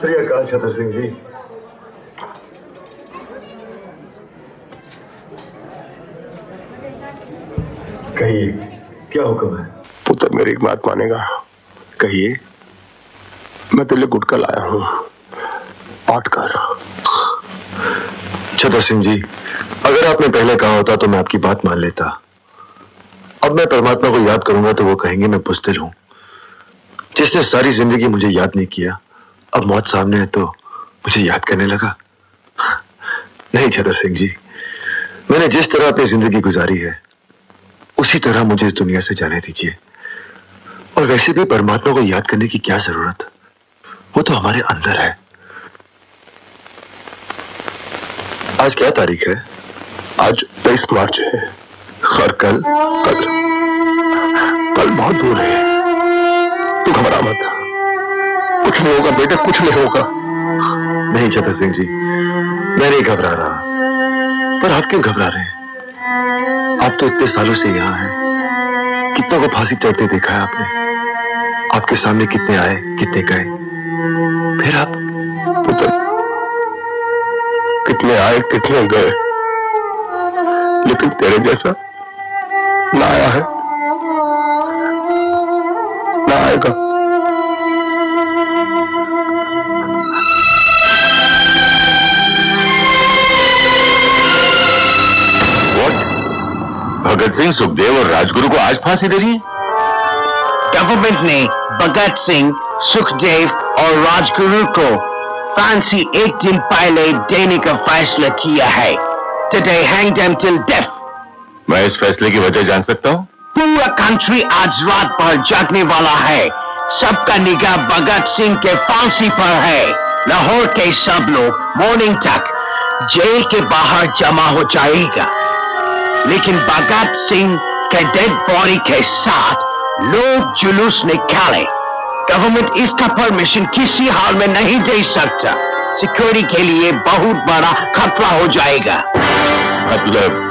श्री अकाल छतर सिंह जी। कहिए क्या हुक्म है? पुत्र मेरी एक बात मानेगा? कहिए। मैं तेरे लिए गुटका लाया हूं, पाठ कर। छतर सिंह जी, अगर आपने पहले कहा होता तो मैं आपकी बात मान लेता। अब मैं परमात्मा को याद करूंगा तो वो कहेंगे मैं बुज़दिल हूं। जिसने सारी जिंदगी मुझे याद नहीं किया, अब मौत सामने है तो मुझे याद करने लगा। नहीं छतर सिंह जी, मैंने जिस तरह अपनी जिंदगी गुजारी है उसी तरह मुझे इस दुनिया से जाने दीजिए। और वैसे भी परमात्मा को याद करने की क्या जरूरत, वो तो हमारे अंदर है। आज क्या तारीख है? आज 23 मार्च है और कल बहुत दूर है। तू घबरा मत, कुछ नहीं होगा बेटे, कुछ नहीं होगा। नहीं छतर सिंह जी, मैं नहीं घबरा रहा। पर आप क्यों घबरा रहे हैं? आप तो इतने सालों से यहां हैं, कितनों को फांसी चढ़ते देखा है आपने। आपके सामने कितने आए, कितने गए, फिर आप पुत्र कितने आए कितने गए, लेकिन तेरे जैसा ना आया है ना आएगा। भगत सिंह, सुखदेव और राजगुरु को आज फांसी दे रही है? गवर्नमेंट ने भगत सिंह, सुखदेव और राजगुरु को फांसी एक दिन पहले देने का फैसला किया है। Today hang them till death. मैं इस फैसले की वजह जान सकता हूँ? पूरा कंट्री आज रात भर जागने वाला है। सबका निगाह भगत सिंह के फांसी पर है। लाहौर के सब लोग मॉर्निंग तक जेल के बाहर जमा हो जाएगा, लेकिन भगत सिंह के डेड बॉडी के साथ लोग जुलूस निकाले। गवर्नमेंट इसका परमिशन किसी हाल में नहीं दे सकता। सिक्योरिटी के लिए बहुत बड़ा खतरा हो जाएगा। मतलब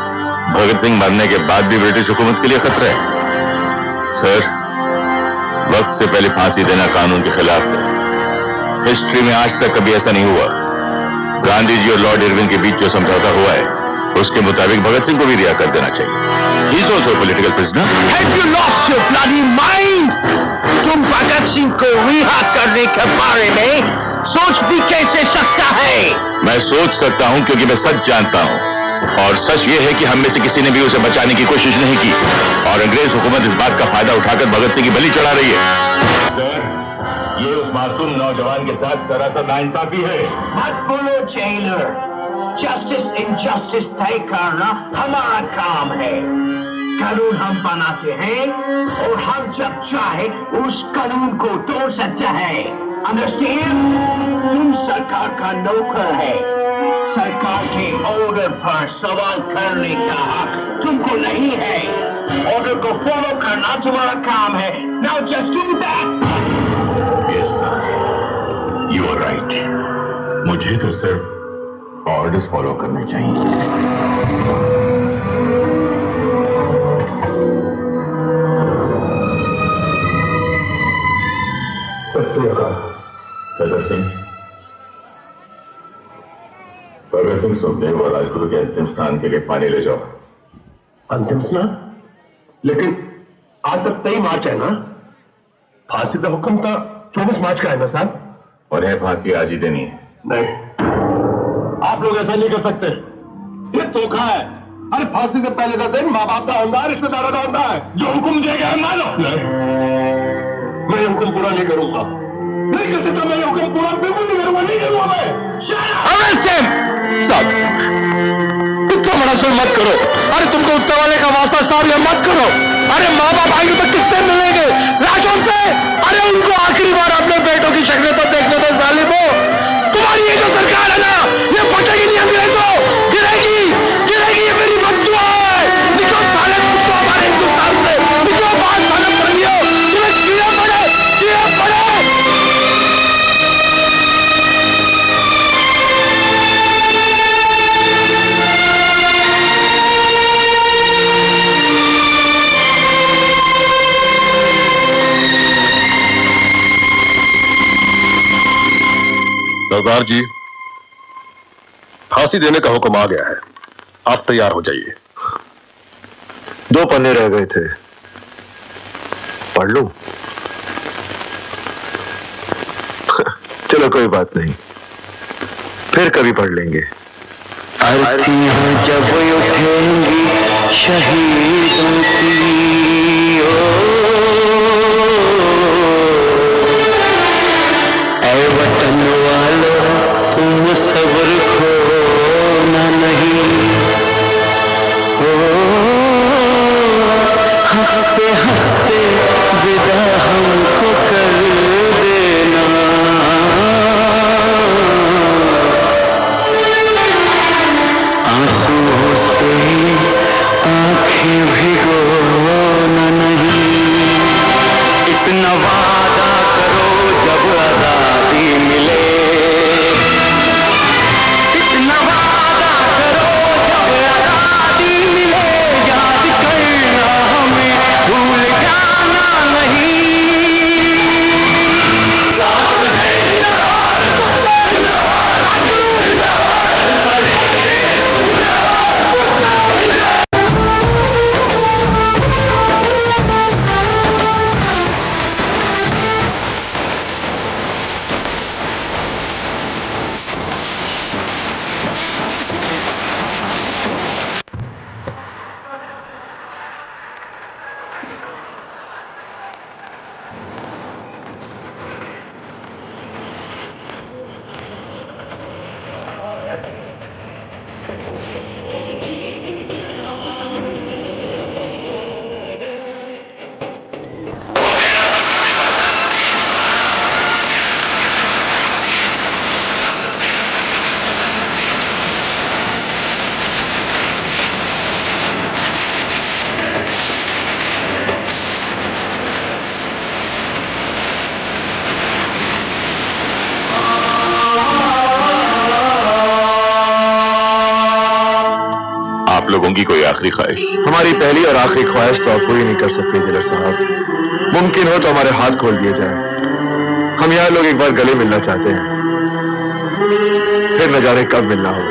भगत सिंह मरने के बाद भी ब्रिटिश हुकूमत के लिए खतरा है? सर, वक्त से पहले फांसी देना कानून के खिलाफ है। हिस्ट्री में आज तक कभी ऐसा नहीं हुआ। गांधी जी और लॉर्ड इरविन के बीच जो समझौता हुआ है उसके मुताबिक भगत सिंह को भी रिहा कर देना चाहिए। He is also a political prisoner. Have you lost your bloody mind? तुम भगत सिंह को रिहा करने के बारे में सोच भी कैसे सकता है? मैं सोच सकता हूं क्योंकि मैं सच जानता हूं, और सच ये है कि हम में से किसी ने भी उसे बचाने की कोशिश नहीं की, और अंग्रेज हुकूमत इस बात का फायदा उठाकर भगत सिंह की बलि चढ़ा रही है। सर, ये उस मासूम नौजवान के साथ सरासर नाइंसाफी है। मत बोलो जेलर, जस्टिस इनजस्टिस तय करना हमारा काम है। कानून हम बनाते हैं और हम जब चाहे उस कानून को तोड़ सकते हैं। अंडरस्टैंड? तुम सरकार का नौकर है। सरकार के ऑर्डर पर सवाल करने का हक तुमको नहीं है। ऑर्डर को फॉलो करना तुम्हारा काम है। Now just do that. Yes sir, you are right. मुझे तो सिर्फ ऑर्डर्स फॉलो करने चाहिए। छतर सिंह, भगत सिंह, सुखदेव और राजगुरु के अंतिम स्नान के लिए पानी ले जाओ। अंतिम स्नान? लेकिन आज तक 23 मार्च है ना? फांसी का हुक्म था 24 मार्च का है ना साहब? उन्हें फांसी आज ही देनी है। नहीं, आप लोग ऐसा नहीं कर सकते। ये धोखा है। अरे फांसी से पहले का दिन माँ बाप का होता है, रिश्तेदारों का होता है। जो हुक्म दिया गया है मानो। मैं हुक्म पूरा नहीं करूंगा। नहीं कर सकता, मैं हुक्म पूरा बिल्कुल नहीं करूंगा। नहीं करूंगा मैं। इतना बड़ा सुन मत करो। अरे तुमको उत्तर वाले का वास्ता साहब ये मत करो। अरे माँ बाप आएंगे तो किससे मिलेंगे? राजों से। अरे उनको आखिरी बार अपने बेटों की शक्लें तो देखने दो जालिमो। तुम्हारी ये जो सरकार है ना, ये फटेगी नहीं अंग्रेजों, गिरेगी गिरेगी। ये मेरी बददुआ है। निकलो साले कुत्तों हमारे हिंदुस्तान से। निकलो बाहर साले पढ़ियो। तुम्हें कीड़े पड़े, कीड़े पड़े। सरदार जी, फांसी देने का हुक्म आ गया है, आप तैयार हो जाइए। 2 पन्ने रह गए थे, पढ़ लूं? चलो कोई बात नहीं, फिर कभी पढ़ लेंगे। आरतियां जब उठेंगी शहीदों की, ऐ वतन वालों तुम सब्र खोना नहीं, हंसते हंसते विदा हमको कर देना, आंसुओं से आंखें भिगोना नहीं, इतना वादा करो जब आजादी मिले, इतना वादा करो जब आजादी मिले, याद करना हमें भूल जाना नहीं। आप लोगों की कोई आखिरी ख्वाहिश? हमारी पहली और आखिरी ख्वाहिश तो आप पूरी नहीं कर सकते जेलर साहब। मुमकिन हो तो हमारे हाथ खोल दिए जाए। हम यहाँ लोग एक बार गले मिलना चाहते हैं, फिर न जाने कब मिलना हो।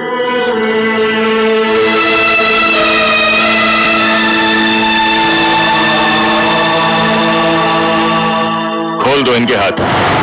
खोल दो इनके हाथ।